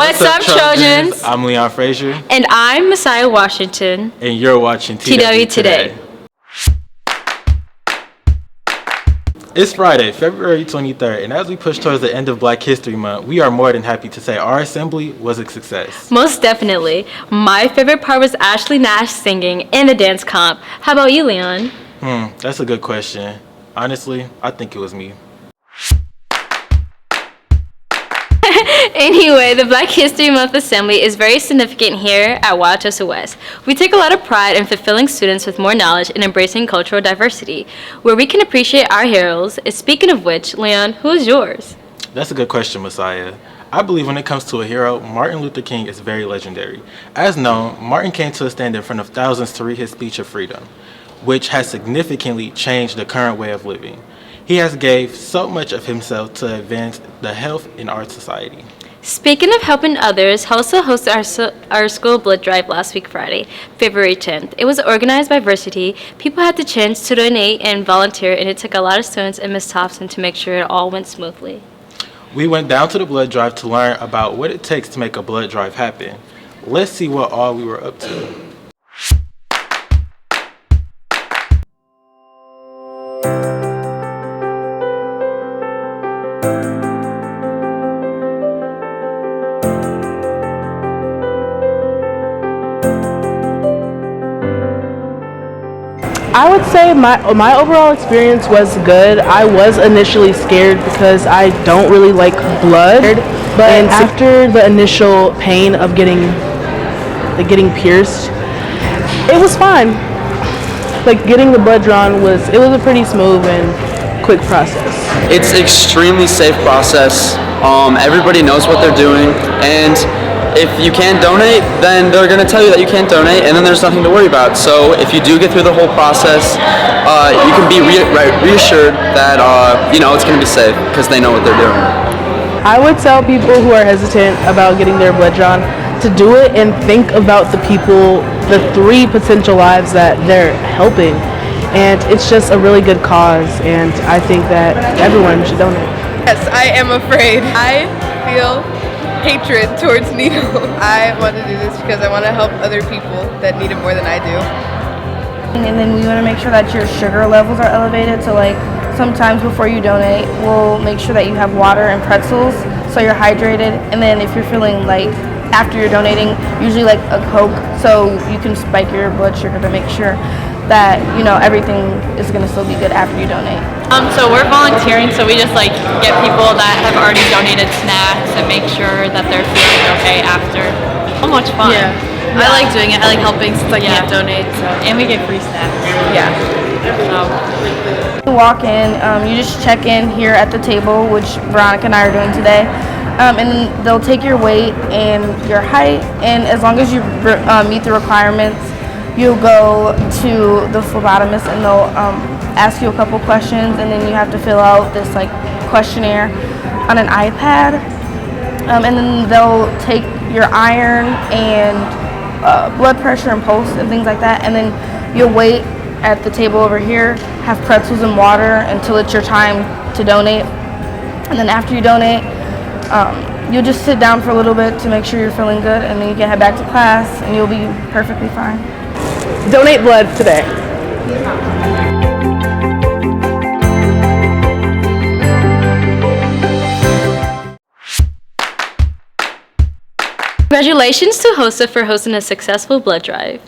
What's up, Trojans? I'm Leon Frazier. And I'm Messiah Washington. And you're watching TW Today. It's Friday, February 23rd, and as we push towards the end of Black History Month, we are more than happy to say our assembly was a success. Most definitely. My favorite part was Ashley Nash singing and the dance comp. How about you, Leon? That's a good question. Honestly, I think it was me. Anyway, the Black History Month Assembly is very significant here at Wauwatosa West. We take a lot of pride in fulfilling students with more knowledge and embracing cultural diversity, where we can appreciate our heroes. Speaking of which, Leon, who is yours? That's a good question, Messiah. I believe when it comes to a hero, Martin Luther King is very legendary. As known, Martin came to a stand in front of thousands to read his speech of freedom, which has significantly changed the current way of living. He has gave so much of himself to advance the health in our society. Speaking of helping others, HOSA hosted our school blood drive last week Friday, February 10th. It was organized by Varsity. People had the chance to donate and volunteer, and it took a lot of students and Ms. Thompson to make sure it all went smoothly. We went down to the blood drive to learn about what it takes to make a blood drive happen. Let's see what all we were up to. I would say my overall experience was good. I was initially scared because I don't really like blood, but after the initial pain of getting pierced, it was fine. Like getting the blood drawn was a pretty smooth and quick process. It's extremely safe process. Everybody knows what they're doing, and if you can't donate, then they're going to tell you that you can't donate, and then there's nothing to worry about. So if you do get through the whole process, you can be reassured that it's going to be safe because they know what they're doing. I would tell people who are hesitant about getting their blood drawn to do it and think about the three potential lives that they're helping. And it's just a really good cause, and I think that everyone should donate. Yes, I am afraid. I feel hatred towards needle. I want to do this because I want to help other people that need it more than I do. And then we want to make sure that your sugar levels are elevated. So like sometimes before you donate, we'll make sure that you have water and pretzels so you're hydrated. And then if you're feeling like after you're donating, usually like a Coke, so you can spike your blood sugar to make sure that everything is going to still be good after you donate. So we're volunteering, so we just get people that have already donated snacks and make sure that they're feeling okay after. So much fun. Yeah. I like doing it. I like helping since I can't donate. So. And we get free snacks. Yeah. You walk in, you just check in here at the table, which Veronica and I are doing today. And then they'll take your weight and your height, and as long as you meet the requirements, you'll go to the phlebotomist and they'll ask you a couple questions, and then you have to fill out this questionnaire on an iPad, and then they'll take your iron and blood pressure and pulse and things like that, and then you'll wait at the table over here, have pretzels and water until it's your time to donate, and then after you donate, you'll just sit down for a little bit to make sure you're feeling good, and then you can head back to class and you'll be perfectly fine. Donate blood today. Congratulations to HOSA for hosting a successful blood drive.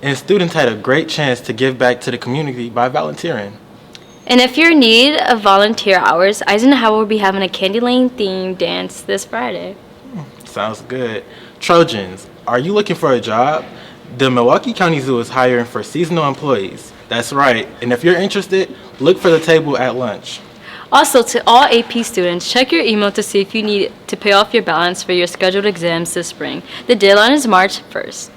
And students had a great chance to give back to the community by volunteering. And if you're in need of volunteer hours, Eisenhower will be having a Candy Lane themed dance this Friday. Sounds good. Trojans, are you looking for a job? The Milwaukee County Zoo is hiring for seasonal employees. That's right. And if you're interested, look for the table at lunch. Also, to all AP students, check your email to see if you need to pay off your balance for your scheduled exams this spring. The deadline is March 1st.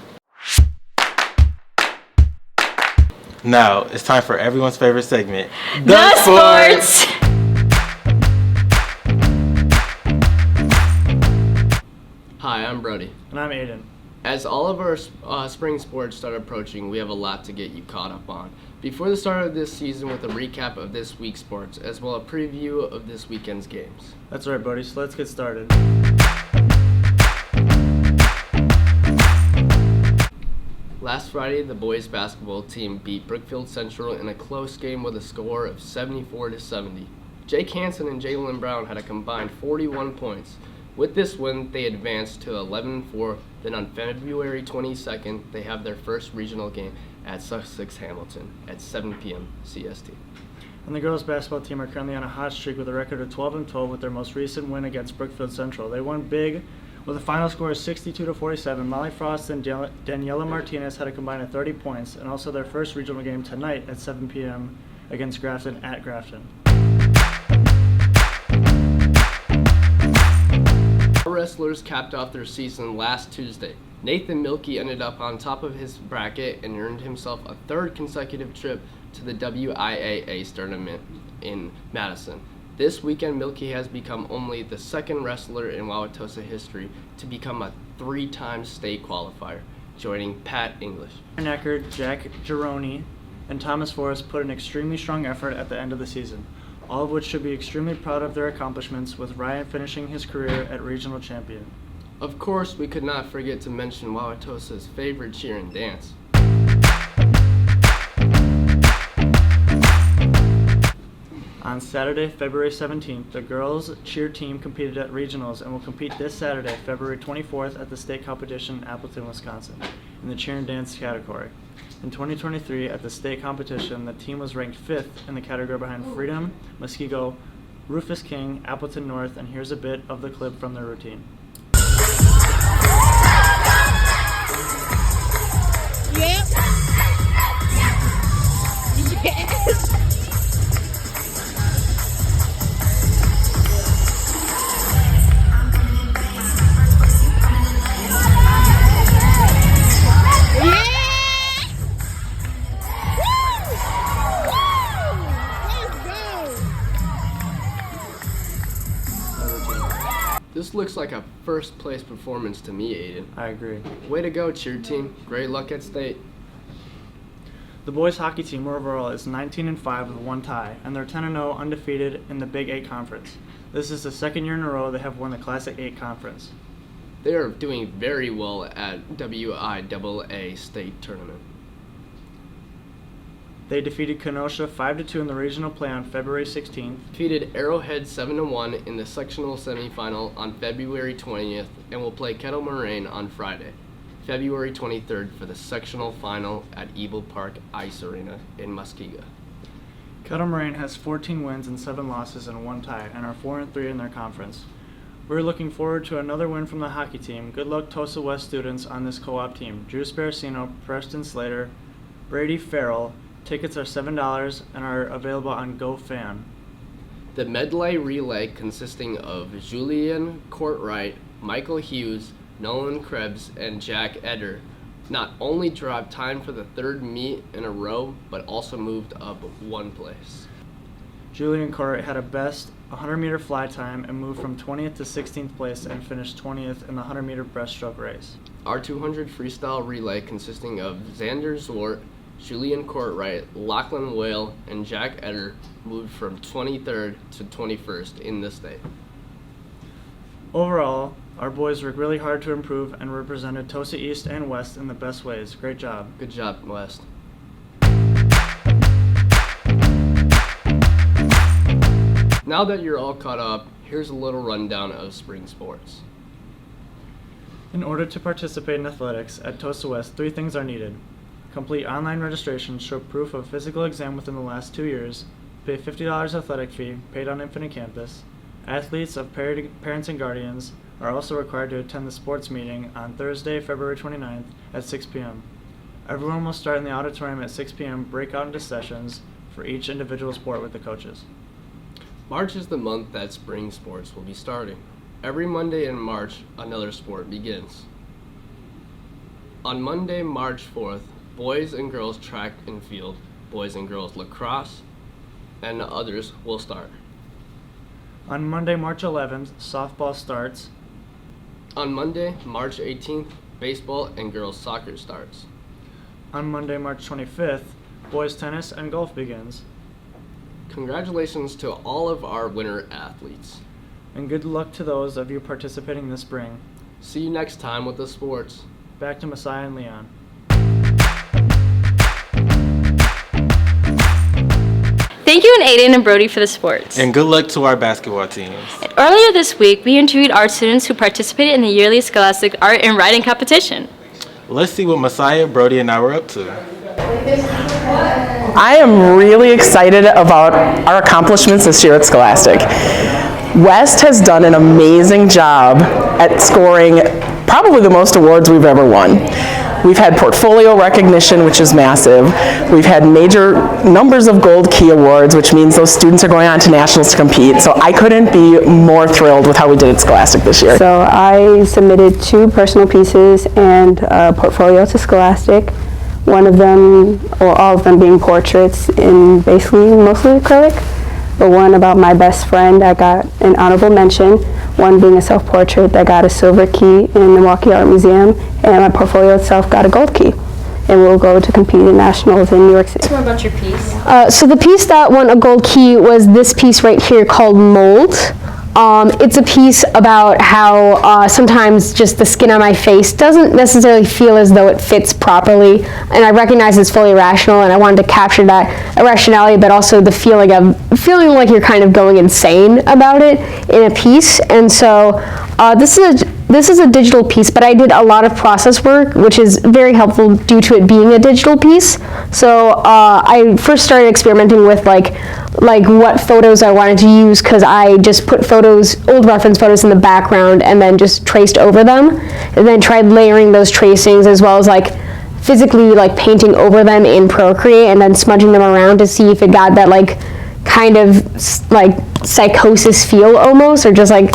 Now, it's time for everyone's favorite segment, The Sports! Hi, I'm Brody. And I'm Aidan. As all of our spring sports start approaching, we have a lot to get you caught up on. Before the start of this season, with a recap of this week's sports, as well as a preview of this weekend's games. That's right, buddy, so let's get started. Last Friday, the boys basketball team beat Brookfield Central in a close game with a score of 74-70. Jake Hansen and Jalen Brown had a combined 41 points. With this win, they advanced to 11-4. Then on February 22nd, they have their first regional game at Sussex Hamilton at 7 p.m. CST. And the girls basketball team are currently on a hot streak with a record of 12-12 with their most recent win against Brookfield Central. They won big with a final score of 62-47. Molly Frost and Daniela Martinez had a combined of 30 points, and also their first regional game tonight at 7 p.m. against Grafton at Grafton. Our wrestlers capped off their season last Tuesday. Nathan Milkey ended up on top of his bracket and earned himself a third consecutive trip to the WIAA tournament in Madison. This weekend, Milkey has become only the second wrestler in Wauwatosa history to become a 3-time state qualifier, joining Pat English. Aaron Eckert, Jack Gironi, and Thomas Forrest put an extremely strong effort at the end of the season, all of which should be extremely proud of their accomplishments, with Ryan finishing his career at regional champion. Of course, we could not forget to mention Wauwatosa's favorite cheer and dance. On Saturday, February 17th, the girls cheer team competed at regionals and will compete this Saturday, February 24th, at the state competition in Appleton, Wisconsin, in the cheer and dance category. In 2023, at the state competition, the team was ranked 5th in the category behind Freedom, Muskego, Rufus King, Appleton North, and here's a bit of the clip from their routine. Yep. Yes. This looks like a first place performance to me, Aidan. I agree. Way to go, cheer team. Great luck at state. The boys hockey team overall is 19-5 with 1 tie, and they're 10-0 undefeated in the Big 8 Conference. This is the second year in a row they have won the Classic 8 Conference. They are doing very well at WIAA state tournament. They defeated Kenosha 5-2 in the regional play on February 16th. Defeated Arrowhead 7-1 in the sectional semifinal on February 20th and will play Kettle Moraine on Friday, February 23rd for the sectional final at Eagle Park Ice Arena in Muskego. Kettle Moraine has 14 wins and 7 losses and 1 tie and are 4-3 in their conference. We're looking forward to another win from the hockey team. Good luck Tosa West students on this co-op team. Drew Sparacino, Preston Slater, Brady Farrell. Tickets are $7 and are available on GoFan. The medley relay, consisting of Julian Courtwright, Michael Hughes, Nolan Krebs, and Jack Eder, not only dropped time for the 3rd meet in a row, but also moved up 1 place. Julian Courtwright had a best 100-meter fly time and moved from 20th to 16th place and finished 20th in the 100-meter breaststroke race. Our 200 freestyle relay, consisting of Xander Zwart, Julian Courtwright, Lachlan Whale, and Jack Eder, moved from 23rd to 21st in the state. Overall, our boys worked really hard to improve and represented Tosa East and West in the best ways. Great job. Good job, West. Now that you're all caught up, here's a little rundown of spring sports. In order to participate in athletics at Tosa West, 3 things are needed. Complete online registration, show proof of physical exam within the last 2 years, pay $50 athletic fee, paid on Infinite Campus. Athletes of parents and guardians are also required to attend the sports meeting on Thursday, February 29th at 6 p.m. Everyone will start in the auditorium at 6 p.m., break out into sessions for each individual sport with the coaches. March is the month that spring sports will be starting. Every Monday in March, another sport begins. On Monday, March 4th, boys and girls track and field, boys and girls lacrosse, and others will start. On Monday, March 11th, softball starts. On Monday, March 18th, baseball and girls soccer starts. On Monday, March 25th, boys tennis and golf begins. Congratulations to all of our winter athletes. And good luck to those of you participating this spring. See you next time with the sports. Back to Messiah and Leon. Thank you, and Aidan and Brody, for the sports. And good luck to our basketball teams. Earlier this week, we interviewed art students who participated in the yearly Scholastic Art and Writing Competition. Let's see what Messiah, Brody, and I were up to. I am really excited about our accomplishments this year at Scholastic. West has done an amazing job at scoring probably the most awards we've ever won. We've had portfolio recognition, which is massive. We've had major numbers of Gold Key Awards, which means those students are going on to nationals to compete. So I couldn't be more thrilled with how we did at Scholastic this year. So I submitted 2 personal pieces and a portfolio to Scholastic. One of them, or all of them, being portraits in basically mostly acrylic. The one about my best friend, I got an honorable mention. One being a self-portrait that got a silver key in the Milwaukee Art Museum, and my portfolio itself got a gold key. And we'll go to compete in nationals in New York City. Tell me about your piece. So the piece that won a gold key was this piece right here called Mold. It's a piece about how sometimes just the skin on my face doesn't necessarily feel as though it fits properly, and I recognize it's fully irrational, and I wanted to capture that irrationality, but also the feeling of feeling like you're kind of going insane about it in a piece. And so this is a digital piece, but I did a lot of process work, which is very helpful due to it being a digital piece. So I first started experimenting with like what photos I wanted to use, because I just put old reference photos in the background and then just traced over them, and then tried layering those tracings as well as like physically like painting over them in Procreate and then smudging them around to see if it got that like kind of like psychosis feel almost, or just like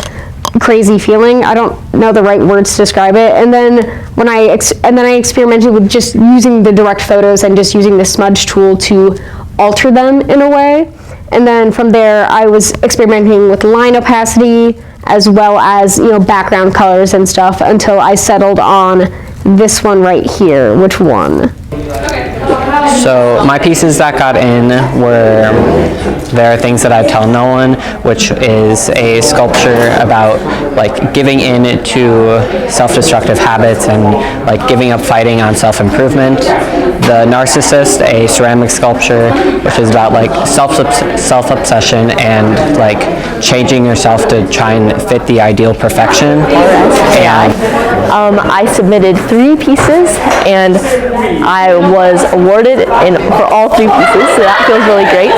crazy feeling. I don't know the right words to describe it. And then when I experimented with just using the direct photos and just using the smudge tool to alter them in a way. And then from there, I was experimenting with line opacity as well as background colors and stuff until I settled on this one right here, which won. So my pieces that got in were There Are Things That I Tell No One, which is a sculpture about like giving in to self-destructive habits and like giving up fighting on self-improvement. The Narcissist, a ceramic sculpture, which is about like self-obsession and like changing yourself to try and fit the ideal perfection. And I submitted 3 pieces and I was awarded for all 3 pieces, so that feels really great.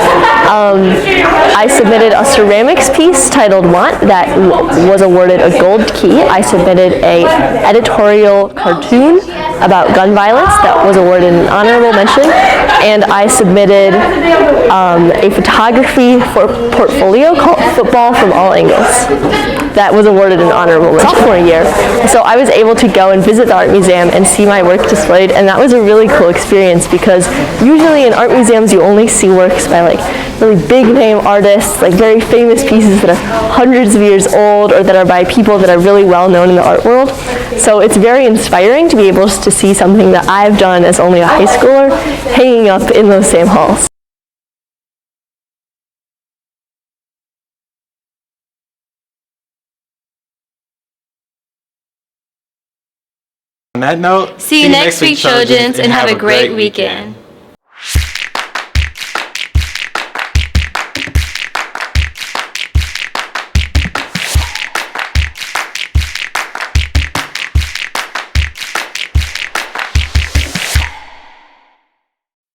I submitted a ceramics piece titled Want that was awarded a gold key. I submitted a editorial cartoon about gun violence that was awarded an honorable mention, and I submitted a photography portfolio called Football from All Angles that was awarded an honorable mention. Sophomore year, so I was able to go and visit the art museum and see my work displayed, and that was a really cool experience because usually in art museums you only see works by like really big name artists, like very famous pieces that are hundreds of years old or that are by people that are really well known in the art world. So it's very inspiring to be able to see something that I've done as only a high schooler hanging up in those same halls. On that note, See you next week, children, and have a great weekend.